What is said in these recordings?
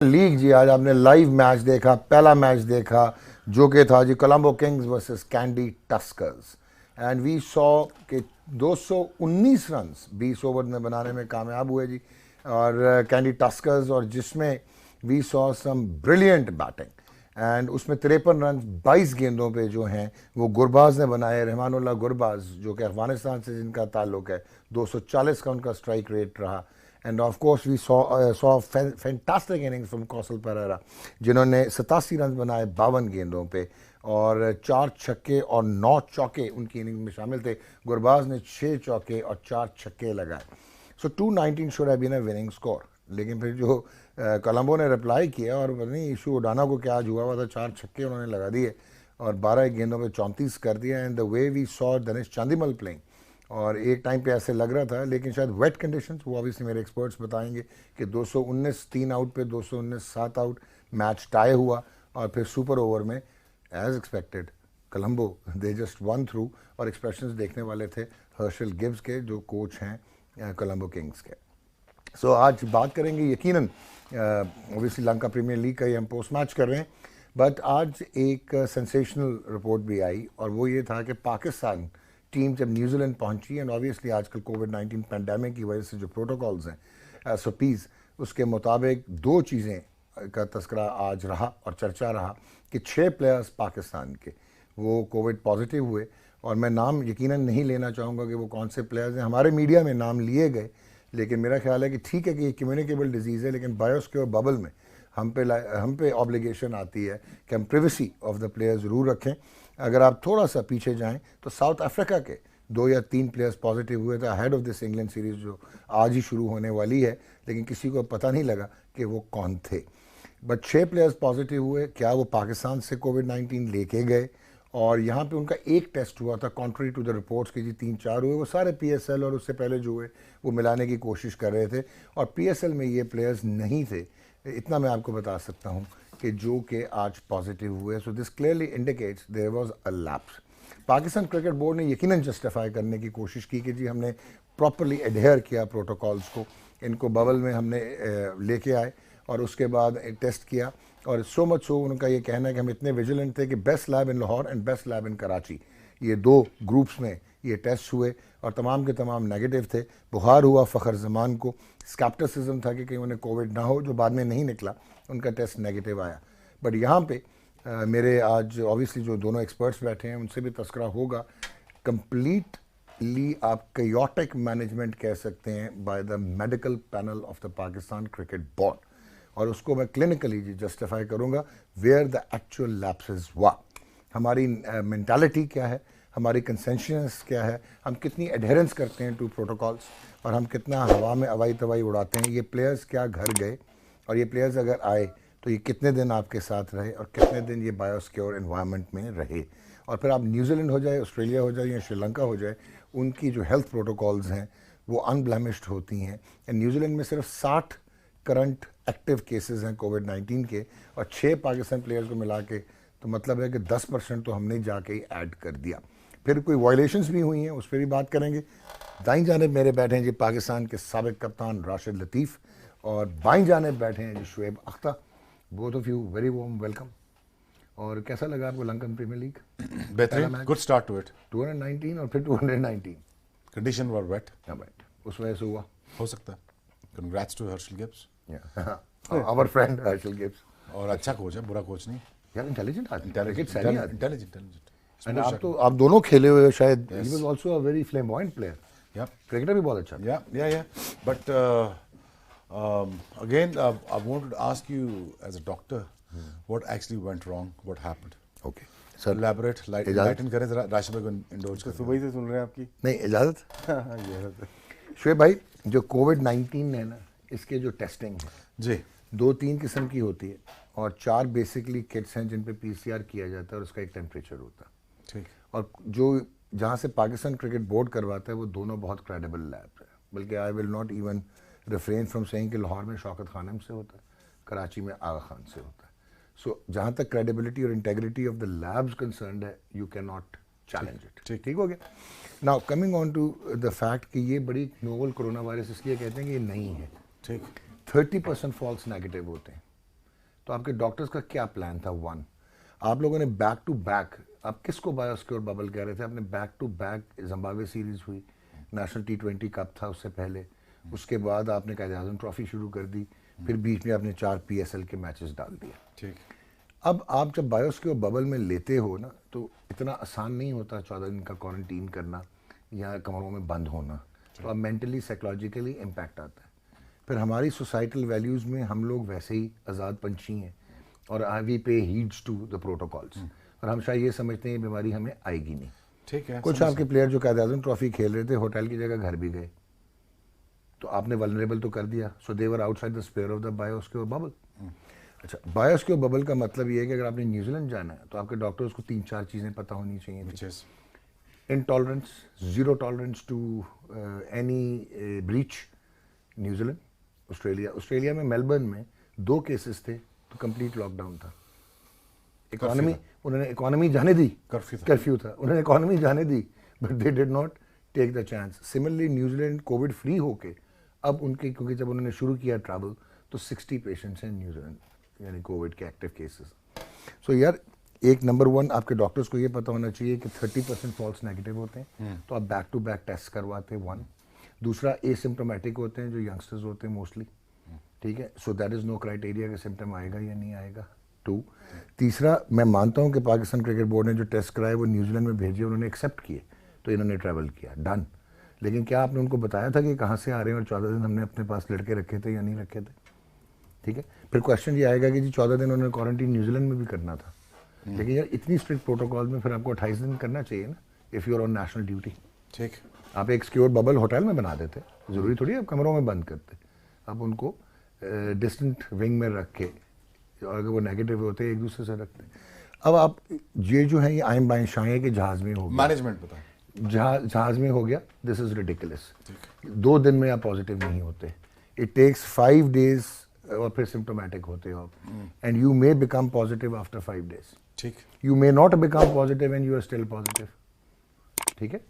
League जी, आज आपने live match देखा, पहला मैच देखा जो कि था जी Colombo Kings versus Kandy Tuskers. And we saw कि 219 रन्स 20 ओवर में बनाने में कामयाब हुए जी, और कैंडी टस्कर्स, और जिसमें we saw some brilliant batting. And उसमें 53 रन 22 गेंदों पे जो हैं वो गुरबाज ने बनाए। रहमानुल्लाह गुरबाज जो कि अफगानिस्तान से जिनका ताल्लुक है, 240 का उनका स्ट्राइक रेट रहा। And of course we saw fantastic innings from Kaushal Perera, जिन्होंने 87 रन बनाए 52 गेंदों पे, और 4 छक्के और 9 चौके उनकी इनिंग में शामिल थे। गुरबाज ने 6 चौके और 4 छक्के लगाए। So 219 should have been a winning score. लेकिन फिर जो कोलंबो ने रिप्लाई किया, और पता नहीं इशू उडाना को क्या आज हुआ हुआ था, 4 छक्के उन्होंने लगा दिए और 12 गेंदों पे 34 कर दिया। And the way we saw Dinesh Chandimal playing, और एक टाइम पे ऐसे लग रहा था, लेकिन शायद वेट कंडीशंस, वो ऑब्वियसली मेरे एक्सपर्ट्स बताएंगे कि 219 3 आउट पे 219 7 आउट, मैच टाई हुआ। और फिर सुपर ओवर में as expected Colombo they just won through, और एक्सप्रेशंस देखने वाले थे हर्शल गिब्स के, जो कोच हैं कोलंबो किंग्स के। सो आज बात करेंगे यकीनन, ओबियसली लंका प्रीमियर लीग का ही हम पोस्ट मैच कर रहे हैं, बट आज एक सेंसेशनल रिपोर्ट भी आई, और वो ये था कि पाकिस्तान टीम जब न्यूजीलैंड पहुंची, एंड ऑब्वियसली आजकल कोविड-19 पैंडेमिक की वजह से जो प्रोटोकॉल्स हैं SOPs, उसके मुताबिक दो चीज़ें का तस्करा आज रहा और चर्चा रहा कि 6 प्लेयर्स पाकिस्तान के वो कोविड पॉजिटिव हुए। और मैं नाम यकीनन नहीं लेना चाहूँगा कि वो कौन से प्लेयर्स हैं, हमारे मीडिया में नाम लिए गए, लेकिन मेरा ख्याल है कि ठीक है कि ये कम्युनिकेबल डिजीज़ है, लेकिन बायोस्क्योर बबल में हम पे ऑब्लिगेशन आती है कि हम प्रिवेसी ऑफ द प्लेयर ज़रूर रखें। अगर आप थोड़ा सा पीछे जाएं तो साउथ अफ्रीका के 2 या 3 प्लेयर्स पॉजिटिव हुए थे ahead of this England series जो आज ही शुरू होने वाली है, लेकिन किसी को पता नहीं लगा कि वो कौन थे। बट 6 प्लेयर्स पॉजिटिव हुए। क्या वो पाकिस्तान से कोविड-19 लेके गए? और यहाँ पे उनका एक टेस्ट हुआ था, कॉन्ट्री टू द रिपोर्ट्स के जी 3-4 हुए, वो सारे PSL और उससे पहले जो हुए वो मिलाने की कोशिश कर रहे थे, और PSL में ये प्लेयर्स नहीं थे। इतना मैं आपको बता सकता हूँ कि जो कि आज पॉजिटिव हुए। So this clearly indicates there was a lapse. Pakistan cricket board ने यकीनन जस्टिफाई करने की कोशिश की कि जी हमने प्रॉपरली एडहेयर किया प्रोटोकॉल्स को, इनको बबल में हमने लेके आए और उसके बाद टेस्ट किया। और सो मच सो उनका ये कहना है कि हम इतने विजिलेंट थे कि best lab in Lahore and best lab in Karachi, ये 2 ग्रुप्स में ये टेस्ट हुए और तमाम के तमाम नेगेटिव थे। बुखार हुआ फ़खर जमान को, स्कैप्टिसिज्म था कि कहीं उन्हें कोविड ना हो, जो बाद में नहीं निकला, उनका टेस्ट नेगेटिव आया। बट यहाँ पे मेरे आज ऑब्वियसली जो दोनों एक्सपर्ट्स बैठे हैं उनसे भी तस्करा होगा। कंप्लीटली आप कयोटिक मैनेजमेंट कह सकते हैं by the medical panel of the Pakistan cricket board, और उसको मैं क्लिनिकली जस्टिफाई करूँगा वेयर द एक्चुअल लैप्सेस हुआ। हमारी मेंटालिटी क्या है, हमारी कंसेंशंस क्या है, हम कितनी एडहेरेंस करते हैं टू प्रोटोकॉल्स, और हम कितना हवा में अवाई तवाई उड़ाते हैं। ये प्लेयर्स क्या घर गए, और ये प्लेयर्स अगर आए तो ये कितने दिन आपके साथ रहे, और कितने दिन ये बायोसिक्योर एनवायरनमेंट में रहे। और फिर आप न्यूजीलैंड हो जाए, ऑस्ट्रेलिया हो जाए या श्रीलंका हो जाए, उनकी जो हेल्थ प्रोटोकॉल्स हैं वो अनब्लेमिश्ड होती हैं। एंड न्यूजीलैंड में सिर्फ 60 करंट एक्टिव केसेस हैं कोविड-19 के, और 6 पाकिस्तान प्लेयर्स को मिला के, तो मतलब है कि 10% तो हमने जाके ही ऐड कर दिया। फिर कोई वायलेशंस भी हुई हैं, उस पर भी बात करेंगे। दाईं जानिब मेरे बैठे हैं जी पाकिस्तान के साबिक कप्तान राशिद लतीफ़, और बाईं जानिब बैठे हैं जी Shoaib Akhtar. Both of you very warm welcome. और कैसा लगा आपको लंकन प्रीमियर लीग? बेहतरीन, गुड स्टार्ट टू इट। 219 और फिर 219 कंडीशन वर वेट, उस वजह से हुआ, हो सकता है। Congrats to Herschelle Gibbs, our friend Herschelle Gibbs. और अच्छा कोच है, बुरा कोच नहीं। यार इंटेलिजेंट आदमी, इंटेलिजेंट। एंड आप दोनों खेले हुए हो शायद। He was also a very flamboyant player. या क्रिकेटर भी बहुत अच्छा था। या but again I wanted to ask you as a doctor what actually went wrong, what happened. Okay sir, elaborate, lighten करें जरा। राशिद भाई को इंडोर्स कर, सुबह से सुन रहे हैं आपकी। नहीं इजाजत। इजाजत है। शुएब भाई, जो कोविड-19 है ना, इसके जो टेस्टिंग है जी 2-3 किस्म की होती है, और 4 बेसिकली किट्स हैं जिन पे PCR किया जाता है, और उसका एक टेम्परेचर होता है। ठीक। और जो जहाँ से पाकिस्तान क्रिकेट बोर्ड करवाता है वो दोनों बहुत क्रेडिबल लैब है। बल्कि I will not even refrain from saying कि लाहौर में शौकत खानम से होता है, कराची में आगा खान से होता है। सो जहाँ तक क्रेडिबिलिटी और integrity of the labs concerned है, you can not challenge it. ठीक हो गया। Now coming on to the fact कि ये बड़ी नोवल कोरोना वायरस इसलिए कहते हैं कि ये नहीं है। ठीक। 30% फॉल्स नेगेटिव होते हैं, तो आपके डॉक्टर्स का क्या प्लान था? वन, आप लोगों ने बैक टू बैक, आप किसको बायोसिक्योर बबल कह रहे थे? आपने back to back Zimbabwe series हुई, नेशनल T20 कप था उससे पहले, उसके बाद आपने कायदे आज़म ट्रॉफी शुरू कर दी, फिर बीच में आपने 4 PSL के मैचेस डाल दिए। ठीक। अब आप जब बायोसिक्योर बबल में लेते हो ना, तो इतना आसान नहीं होता 14 दिन का क्वारंटीन करना या कमरों में बंद होना। तो अब मेंटली साइकोलॉजिकली इम्पैक्ट आता है। फिर हमारी सोसाइटल वैल्यूज़ में हम लोग वैसे ही आज़ाद पंछी हैं और वी पे हीड्स टू द प्रोटोकॉल्स, और हम शायद ये समझते हैं ये बीमारी हमें आएगी नहीं। ठीक है। कुछ आपके प्लेयर जो कायदे आज़म ट्रॉफी खेल रहे थे, होटल की जगह घर भी गए, तो आपने वल्नरेबल तो कर दिया, so they were outside the sphere of the biosecure bubble. अच्छा, बायोसिक्योर बबल का मतलब ये है कि अगर आपने न्यूजीलैंड जाना है तो आपके डॉक्टर्स को 3-4 चीज़ें पता होनी चाहिए। Which is? Intolerance, zero tolerance to any breach. New Zealand, Australia में मेलबर्न में 2 केसेस थे तो कंप्लीट लॉकडाउन था। इकोनॉमी, उन्होंने इकोनॉमी जाने दी, कर्फ्यू था, उन्होंने इकोनॉमी जाने दी, but they did not take the chance. Similarly New Zealand covid free होके अब उनके, क्योंकि जब उन्होंने शुरू किया ट्रैवल तो 60 पेशेंट्स हैं न्यूजीलैंड, यानी कोविड के एक्टिव केसेस। सो यार, एक नंबर 1 आपके डॉक्टर्स को ये पता होना चाहिए कि 30% फॉल्स नेगेटिव होते हैं, तो आप बैक टू बैक टेस्ट करवाते हैं। 1, दूसरा एसिम्प्टोमेटिक होते हैं जो यंगस्टर्स होते हैं मोस्टली, ठीक है, so that is no criteria कि सिम्टम आएगा या नहीं आएगा। 2, तीसरा, मैं मानता हूँ कि पाकिस्तान क्रिकेट बोर्ड ने जो टेस्ट कराए वो न्यूजीलैंड में भेजे, उन्होंने एक्सेप्ट किए, तो इन्होंने ट्रैवल किया, डन। लेकिन क्या आपने उनको बताया था कि कहाँ से आ रहे हैं और 14 दिन हमने अपने पास लड़के रखे थे या नहीं रखे थे? ठीक है, फिर क्वेश्चन ये आएगा कि जी 14 दिन उन्होंने क्वारंटीन न्यूजीलैंड में भी करना था, लेकिन यार इतनी स्ट्रिक्ट प्रोटोकॉल में फिर आपको 28 दिन करना चाहिए ना, if you are on national duty. ठीक। आप एक सिक्योर बबल होटल में बना देते, ज़रूरी थोड़ी आप कमरों में बंद करते, आप उनको डिस्टेंट विंग में रख के, और अगर वो नेगेटिव होते एक दूसरे से रखते। अब आप ये जो है ये आयम बाएं शाएं के जहाज़ में हो गया, मैनेजमेंट बता, जहाज़ में हो गया, दिस इज़ रिडिकुलस। 2 दिन में आप पॉजिटिव नहीं होते, इट टेक्स 5 डेज और फिर सिम्टोमेटिक होते हो आप, and you may become positive after 5 days. ठीक। You may not become positive and you are still positive. ठीक है,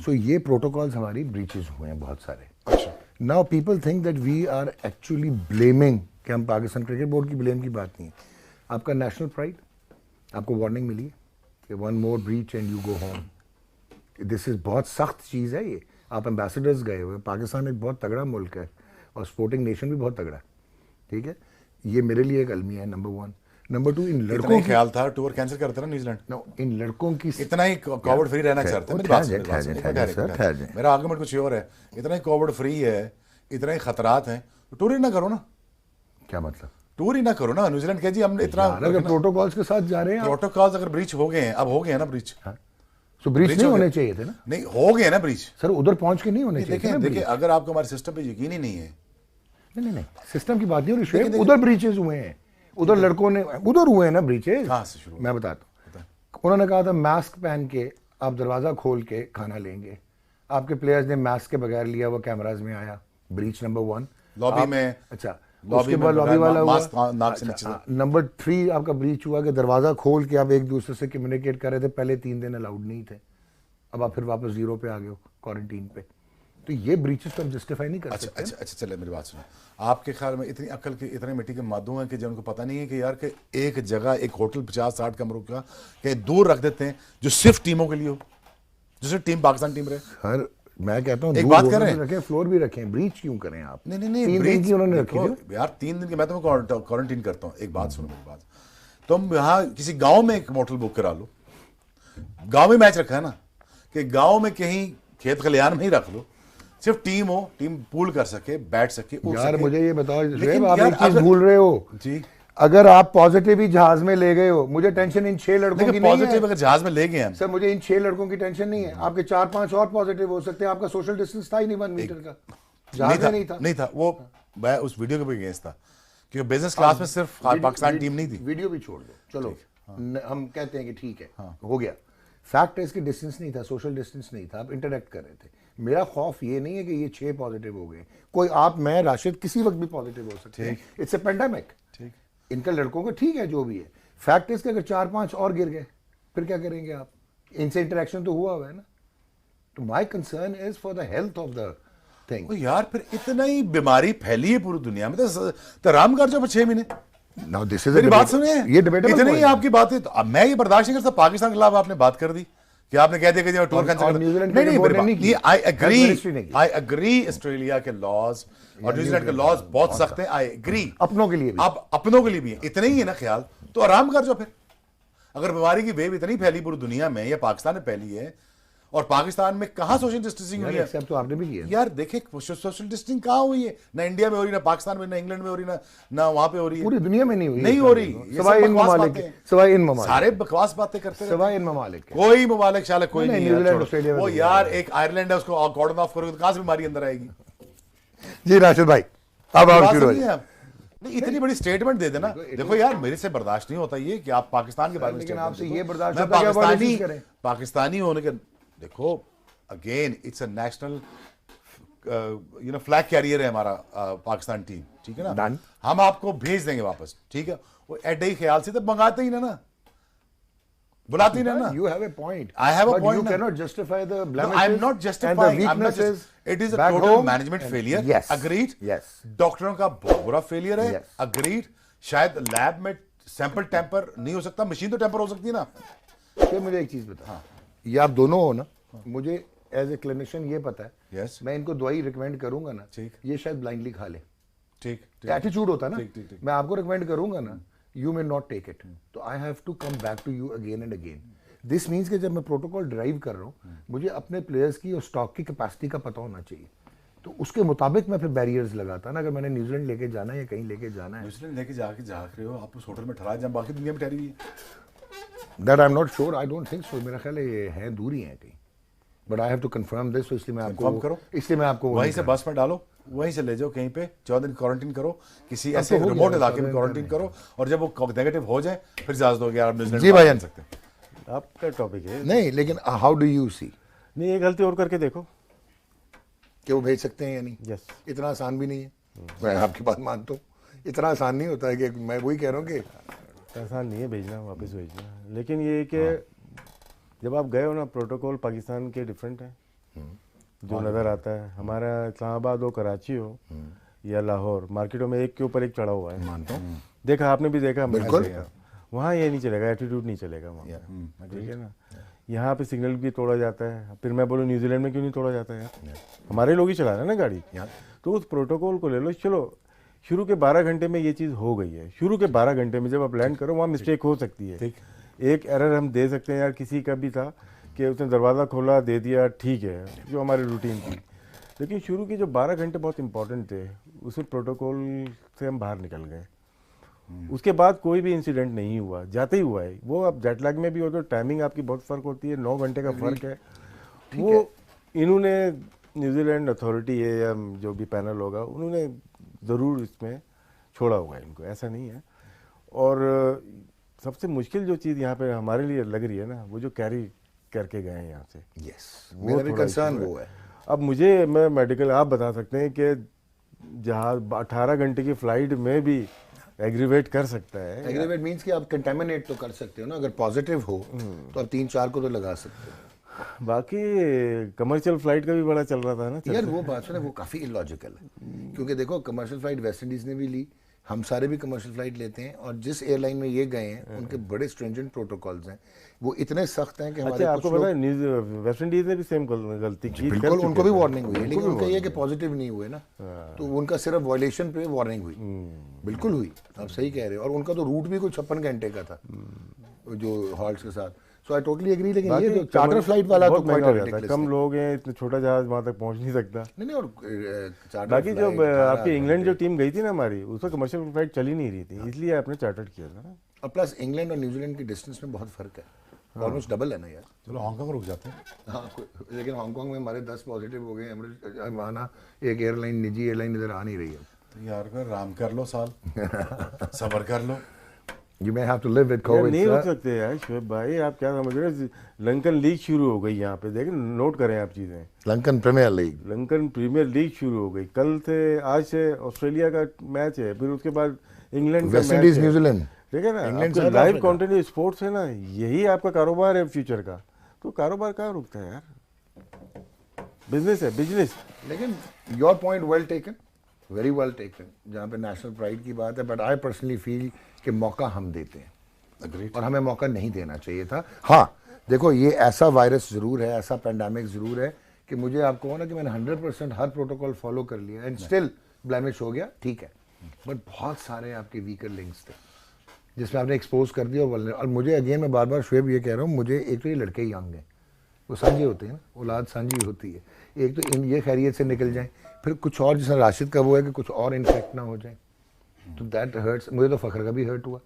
सो ये प्रोटोकॉल्स हमारी ब्रीचेस हुए हैं बहुत सारे। अच्छा। Now people think that we are actually blaming, कि हम पाकिस्तान क्रिकेट बोर्ड की ब्लेम की बात नहीं है। आपका नेशनल प्राइड, आपको वार्निंग मिली है कि 1 more breach and you go home. This is बहुत सख्त चीज़ है ये। आप एम्बेसडर्स गए हुए, पाकिस्तान एक बहुत तगड़ा मुल्क है और स्पोर्टिंग नेशन भी बहुत तगड़ा है, ठीक है, ये मेरे लिए एक अलमिया है, नंबर 1। नंबर 2, इन लड़कों इतना ख्याल था टूर कैंसिल करते ना न्यूजीलैंड, नो, इन लड़कों की इतना ही कोविड फ्री रहना चाहते हैं। मेरा आर्गुमेंट कुछ और है, इतना ही कोविड फ्री है, इतना ही खतरात हैं, तो टूर ही ना करो ना। क्या मतलब? टूर ही ना करो ना। न्यूजीलैंड कह जी हमने इतना, अगर प्रोटोकॉल्स के साथ जा रहे हैं, प्रोटोकॉल्स अगर ब्रीच हो गए हैं, अब हो गए हैं ना ब्रीच, तो ब्रीच नहीं होने चाहिए थे ना? नहीं हो गए ना ब्रीच सर, उधर पहुंच के नहीं होने चाहिए। देखिए अगर आपको हमारे सिस्टम पे यकीन ही नहीं है, नहीं, सिस्टम की बात नहीं हो रही, उधर ब्रीचेस हुए हैं, उधर लड़कों ने, उधर हुए हैं ना ब्रीचेस। कहाँ से शुरू? मैं बताता हूँ, उन्होंने कहा था मास्क पहन के आप दरवाजा खोल के खाना लेंगे, आपके प्लेयर्स ने मास्क के बगैर लिया, वो कैमराज में आया, ब्रीच नंबर 1। लॉबी में, अच्छा, उसके बाद लॉबी वाला हुआ, नाक से नीचे। नंबर 3 आपका ब्रीच हुआ कि दरवाजा खोल के आप एक दूसरे से कम्युनिकेट कर रहे थे, पहले 3 दिन अलाउड नहीं थे, अब आप फिर वापस 0 पे आ गए हो क्वारंटीन पे, तो ये ब्रीचेस तो हम जस्टिफाई नहीं कर सकते। अच्छा, चले मेरी बात सुनो। आपके ख्याल में इतनी अकल के, इतने मिट्टी के मादू हैं कि जिनको पता नहीं है कि यार कि एक जगह, एक होटल 50-60 कमरों का कहीं दूर रख देते हैं जो सिर्फ टीमों के लिए हो, जो सिर्फ टीम पाकिस्तान टीम रहे। सर मैं कहता हूँ एक बात कर रहे हैं, रखें, फ्लोर भी रखें, ब्रीच क्यों करें आप? नहीं 3 दिन की उन्होंने रखी थी यार, 3 दिन की मैं तुम्हें क्वारंटीन करता हूँ। एक बात सुनो मेरी बात, तुम यहाँ किसी गाँव में एक होटल बुक करा लो, गाँव में मैच रखा है ना, कि गाँव में कहीं खेत खलियान में ही रख लो, सिर्फ टीम हो, टीम पूल कर सके, बैठ सके, यार सके। मुझे ये बताओ, लेकिन आप यार एक चीज भूल रहे हो जी, अगर आप पॉजिटिव ही जहाज में ले गए हो, मुझे टेंशन इन 6 लड़कों की नहीं है। पॉजिटिव अगर जहाज में ले गए हैं सर, मुझे इन 6 लड़कों की टेंशन नहीं है, आपके 4-5 और पॉजिटिव हो सकते हैं, आपका सोशल डिस्टेंस था ही नहीं 1 मीटर का, जहाज में नहीं था। वो मैं उस वीडियो के भी अगेंस्ट था, क्योंकि बिजनेस क्लास में सिर्फ पाकिस्तान टीम नहीं थी। वीडियो भी छोड़ दो, चलो हम कहते हैं कि ठीक है, हो गया। फैक्ट है इसकी डिस्टेंस नहीं था, सोशल डिस्टेंस नहीं था, आप इंटरेक्ट कर रहे थे। मेरा खौफ ये नहीं है कि ये 6 पॉजिटिव हो गए, कोई आप, मैं, राशिद किसी वक्त भी पॉजिटिव हो सकते हैं, इट्स अ पेंडेमिक। ठीक, इनका लड़कों को ठीक है जो भी है, फैक्ट इसके अगर 4-5 और गिर गए फिर क्या करेंगे आप? इनसे इंटरेक्शन तो हुआ है ना। तो my concern is for the health of the thing. यार फिर इतना ही बीमारी फैली है पूरी दुनिया में, तो आराम कर जाओ 6 महीने। नाउ दिस इज मेरी बात सुनिए, ये डिबेटेबल इतनी ही आपकी बातें, तो अब मैं ये बर्दाश्त नहीं कर सकता। पाकिस्तान के खिलाफ आपने बात कर दी कि आपने कह दिया कि टूर कैंसिल कर, न्यूजीलैंड नहीं के नहीं बोर्ड मेरी ने बात नहीं नहीं, की। आई एग्री ऑस्ट्रेलिया के लॉज और न्यूजीलैंड के लॉज बहुत सख्त हैं, आई एग्री, अपनों के लिए भी। आप अपनों के लिए भी है, इतने ही है ना ख्याल, तो आराम कर जाओ फिर। अगर बीमारी की वेव इतनी फैली पूरी दुनिया में, या पाकिस्तान में फैली है, और पाकिस्तान में कहां सोशल डिस्टेंसिंग हुई है? एक्सेप्ट तो आपने भी किया यार देखे सोशल डिस्टेंसिंग कहां हुई है? ना इंडिया में हो रही, ना पाकिस्तान में, ना इंग्लैंड में हो रही, ना वहां पे हो रही है, पूरी दुनिया में नहीं हुई, नहीं हो रही। ये सवाई सब इन बकवास ममालिक बातें हैं। सवाई इन ममालिक सारे बकवास बातें करते रहते सवाई हैं। इन ममालिक के। कोई ममालिक शाला कोई नहीं, नहीं है, न्यूजीलैंड, छोड़ो। ऑस्ट्रेलिया में वो तो यार एक आयरलैंड है, उसको कॉर्डन ऑफ करोगे तो कहां से बीमारी अंदर आएगी? जी राशिद भाई, अब आप बात शुरू सुनिए आप। नहीं, इतनी बड़ी स्टेटमेंट दे देना। देखो यार, मेरे से बर्दाश्त नहीं होता ये कि आप पाकिस्तान के बारे में लेकिन statement आपसे देते हो। ये बर्दाश्त मैं होता है कि आप पाकिस्तानी analysis करें। पाकिस्तानी होने के, देखो again it's a national flag carrier है हमारा पाकिस्तान टीम, ठीक है ना? Done. हम आपको भेज देंगे वापस, ठीक है? वो एडे ही ख्याल से तो मंगाते ही ना, बुलाते ही ना। You have a point. I have a But point you now. cannot justify the No, blemishes I'm not and justifying. the I'm not weaknesses. it is a back total home management and- failure. Yes. Agreed. Yes. डॉक्टरों का बहुत बुरा failure है। Yes. Agreed. शायद lab में sample temper नहीं हो सकता, मशीन तो टेम्पर हो सकती है ना। फिर मुझे एक चीज बता, ये आप दोनों हो ना, मुझे एज ए क्लिनिशियन ये पता है, Yes. मैं इनको दवाई रिकमेंड करूंगा ना, ठीक। ये शायद ब्लाइंडली खा ले, ठीक एटीट्यूड होता है ना, ठीक, ठीक, ठीक। मैं आपको रिकमेंड करूंगा ना, you may not take it, तो I have to come back to you again and again. This means कि जब मैं प्रोटोकॉल ड्राइव कर रहा हूँ, मुझे अपने प्लेयर्स की और स्टॉक की कैपेसिटी का पता होना चाहिए, तो उसके मुताबिक मैं फिर बैरियर्स लगाता ना। अगर मैंने न्यूजीलैंड लेके जाना है या कहीं लेके जाना है, न्यूजीलैंड लेके जाके झाँक रहे हो आप उस होटल में ठहरा जहाँ बाकी दुनिया में ठहरी हुई है। That I am not sure, I don't think so, मेरा ख्याल है ये है, दूर ही है कहीं, but I have to confirm this, इसलिए मैं Confirm आपको करो। इसलिए मैं आपको वहीं से बस में डालो, वहीं से ले जाओ कहीं पे 14 दिन क्वारंटीन करो, किसी अब ऐसे तो हो रिमोट गया, इलाके 14 में दिन क्वारंटीन का करो, और जब वो नेगेटिव हो जाए फिर इजाजत हो गया आप न्यूजीलैंड जी भाईजान। सकते हैं। आपका टॉपिक है। नहीं, लेकिन हाउ डू यू सी नहीं, ये गलती और करके देखो। कि वो भेज सकते हैं या नहीं? यस। इतना आसान भी नहीं है, मैं आपकी बात मानता हूँ, इतना आसान नहीं होता है कि मैं वही कह रहा हूँ कि आसान नहीं है भेजना, वापस भेजना, लेकिन ये कि जब आप गए हो ना, प्रोटोकॉल पाकिस्तान के डिफरेंट है जो नज़र आता है। हमारा इस्लामाबाद हो, कराची हो या लाहौर, मार्केटों में एक के ऊपर एक चढ़ा हुआ है, मानता हूँ। देखा आपने भी देखा, बिल्कुल। वहाँ ये नहीं चलेगा, एटीट्यूड नहीं चलेगा वहाँ, ठीक है ना? यहाँ पे सिग्नल भी तोड़ा जाता है। फिर मैं बोलूँ न्यूजीलैंड में क्यों नहीं तोड़ा जाता है यार? हमारे लोग ही चला रहे हैं ना गाड़ी। तो उस प्रोटोकॉल को ले लो। चलो शुरू के 12 घंटे में ये चीज़ हो गई है, शुरू के 12 घंटे में जब आप लैंड करो वहाँ मिस्टेक हो सकती है, एक एरर हम दे सकते हैं यार, किसी का भी था कि उसने दरवाज़ा खोला दे दिया, ठीक है, जो हमारी रूटीन थी। लेकिन शुरू के जो 12 घंटे बहुत इंपॉर्टेंट थे, उस प्रोटोकॉल से हम बाहर निकल गए। उसके बाद कोई भी इंसिडेंट नहीं हुआ, जाते ही हुआ है वो। अब जेट लैग में भी हो तो टाइमिंग आपकी बहुत फ़र्क होती है, 9 घंटे का फ़र्क है। वो इन्होंने न्यूजीलैंड अथॉरिटी है या जो भी पैनल होगा, उन्होंने ज़रूर इसमें छोड़ा होगा इनको, ऐसा नहीं है। और सबसे मुश्किल जो चीज़ यहाँ पे हमारे लिए लग रही है ना, वो जो कैरी करके गए हैं यहाँ से, यस, मेरा भी कंसर्न वो है। अब मैं मेडिकल आप बता सकते हैं कि जहाज 18 घंटे की फ्लाइट में भी एग्रीवेट कर सकता है। एग्रीवेट मींस कि आप कंटेमिनेट तो कर सकते हो ना, अगर पॉजिटिव हो तो आप 3-4 को तो लगा सकते हो। बाकी कमर्शियल फ्लाइट का भी बड़ा चल रहा था ना यार वो बात सुने, वो काफ़ी इलॉजिकल है, क्योंकि देखो कमर्शियल फ्लाइट वेस्ट इंडीज़ ने भी ली, हम सारे भी कमर्शियल फ्लाइट लेते हैं, और जिस एयरलाइन में ये गए हैं उनके बड़े स्ट्रिंजेंट प्रोटोकॉल्स हैं, वो इतने सख्त हैं कि हमारे अच्छा, कुछ आपको पता लोग, है वेस्ट इंडीज ने भी सेम गलती की, बिल्कुल उनको भी वार्निंग हुई है, लेकिन उनका ये है कि पॉजिटिव नहीं हुए ना, तो उनका सिर्फ वायलेशन पे वार्निंग हुई, बिल्कुल हुई, आप सही कह रहे हो। और उनका तो रूट भी कोई 56 घंटे का था जो हॉल्ट्स के साथ, सो आई टोटली एग्री। लेकिन ये जो चार्टर फ्लाइट वाला तो बहुत महंगा हो quite जाता है, ridiculous कम है। लोग हैं, इतने छोटा जहाज वहाँ तक पहुँच नहीं सकता। नहीं, और चार्टर बाकी जो फ्लाइट, आपकी इंग्लैंड जो टीम गई थी ना हमारी, उसमें कमर्शियल फ्लाइट चल ही नहीं रही थी, इसलिए आपने चार्टर्ड किया था ना। और प्लस इंग्लैंड और न्यूजीलैंड की डिस्टेंस में बहुत फर्क है, ऑलमोस्ट डबल है ना यार। चलो हांगकांग रुक जाते हैं। हाँ, लेकिन हांगकांग में हमारे 10 पॉजिटिव हो गए, वहाँ एक एयरलाइन, निजी एयरलाइन इधर आ नहीं रही है। तो यार कर आराम कर लो, साल सब्र कर लो। You may have to live with यार COVID, नहीं sir. रुक सकते यार शुएब भाई, आप क्या समझ रहे हो? लंकन लीग शुरू हो गई यहाँ पे, देखें, नोट करें आप चीज़ें। Lankan premiere league, Lankan premiere league शुरू हो गई, कल से, आज से ऑस्ट्रेलिया का मैच है, फिर उसके बाद इंग्लैंड का वेस्ट मैच इंडीज है, न्यूजीलैंड, ठीक है ना? इंग्लैंड आपका South live Africa. Content sports है ना, यही आपका कारोबार है फ्यूचर का, तो कारोबार कहाँ रुकता है यार? बिजनेस है, बिजनेस। लेकिन your point well taken, very well taken, जहाँ पे नेशनल प्राइड की बात है, बट आई पर्सनली फील कि मौका हम देते हैं Agreed. और हमें मौका नहीं देना चाहिए था। हाँ देखो, ये ऐसा वायरस ज़रूर है, ऐसा पेंडेमिक ज़रूर है कि मुझे आपको ना कि मैंने 100% हर प्रोटोकॉल फॉलो कर लिया एंड स्टिल ब्लेमिश हो गया, ठीक है, बट बहुत सारे आपके वीकर लिंक्स थे जिसमें आपने एक्सपोज कर दिया। और मुझे अगेन मैं बार बार शुएब ये कह रहा हूँ, मुझे एक तो ये लड़के यंग हैं, वो साझी होते हैं ना, औलाद साझी होती है, एक तो इन ये खैरियत से निकल जाए, फिर कुछ और जैसा राशिद का वो है कि कुछ और इन्फेक्ट ना हो जाए, तो दैट हर्ट्स। मुझे तो फ़खर का भी हर्ट हुआ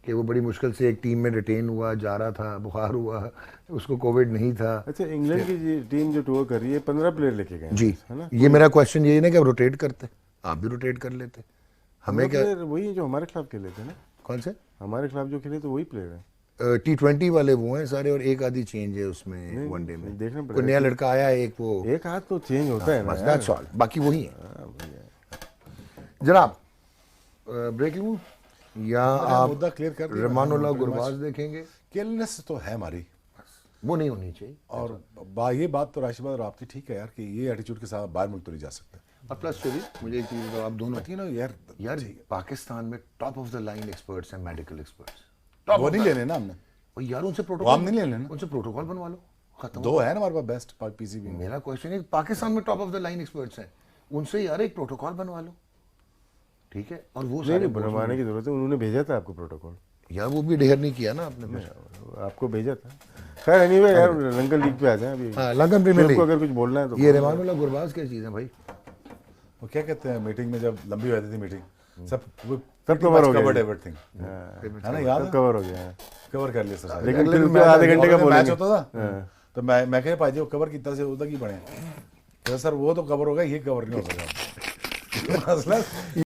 कि वो बड़ी मुश्किल से एक टीम में रिटेन हुआ, जा रहा था, बुखार हुआ, उसको कोविड नहीं था। अच्छा, इंग्लैंड की टीम जो टूर कर रही है 15 प्लेयर लेके गए जी, है ना। ये मेरा क्वेश्चन यही ना कि आप रोटेट करते, आप भी रोटेट कर लेते, हमें क्या। प्लेयर वही जो हमारे खिलाफ खेले थे ना, कौन से हमारे खिलाफ जो खेले तो वही प्लेयर है। T20 वाले वो हैं सारे, और एक आधी चेंज है उसमें वनडे में, देखना कोई पड़ेगा। नया लड़का आया है, एक वो, एक हाथ तो चेंज होता है ना बस यार। दैट्स ऑल, बाकी वही है। जनाब ब्रेक लूं या आप मुद्दा क्लियर कर दिया। रमानुल्लाह pretty much गुरबाज देखेंगे? केयरलेस तो है हमारी, वो नहीं होनी चाहिए। और ये बात तो राशिद और आपकी ठीक है यार कि ये एटीट्यूड के साथ बाहर मुल्क तो नहीं जा सकते। और प्लस फिर मुझे एक चीज़ बताओ, आप दोनों होती है ना यार पाकिस्तान में top of the line experts हैं, मेडिकल एक्सपर्ट्स, वो नहीं लेने ना हमने, और यार उनसे वो प्रोटोकॉल हम नहीं ले लेना। उनसे प्रोटोकॉल बनवा लो, खत्म। दो है ना हमारे पास बेस्ट पीसीबी में। मेरा क्वेश्चन है, पाकिस्तान में top of the line experts हैं, उनसे यार एक प्रोटोकॉल बनवा लो, ठीक है। और वो सारे बनवाने की जरूरत है, उन्होंने भेजा था आपको प्रोटोकॉल, यार वो भी ढेर नहीं किया ना आपने फिर। आपको भेजा था। खैर एनीवे यार, लंका लीग पे आ जाए अभी। हाँ, लंदन प्रीमियर आपको लीग। अगर कुछ बोलना है तो ये रहमानुल्लाह गुरबाज क्या चीज़ है भाई? वो क्या कहते हैं, मीटिंग में जब लंबी हो जाती थी मीटिंग, सब cover हो गया। कवर्ड एवरीथिंग, है ना, याद सब है, कवर हो गया है। कवर कर लिया सारा। लेकिन अगले फिर दिन उसके आधे घंटे का मैच बोलेंगे। होता था तो मैं कह भाई वो कवर कितना से होता की बने, तो सर वो तो कवर होगा, ये कवर नहीं हो सकता। मसला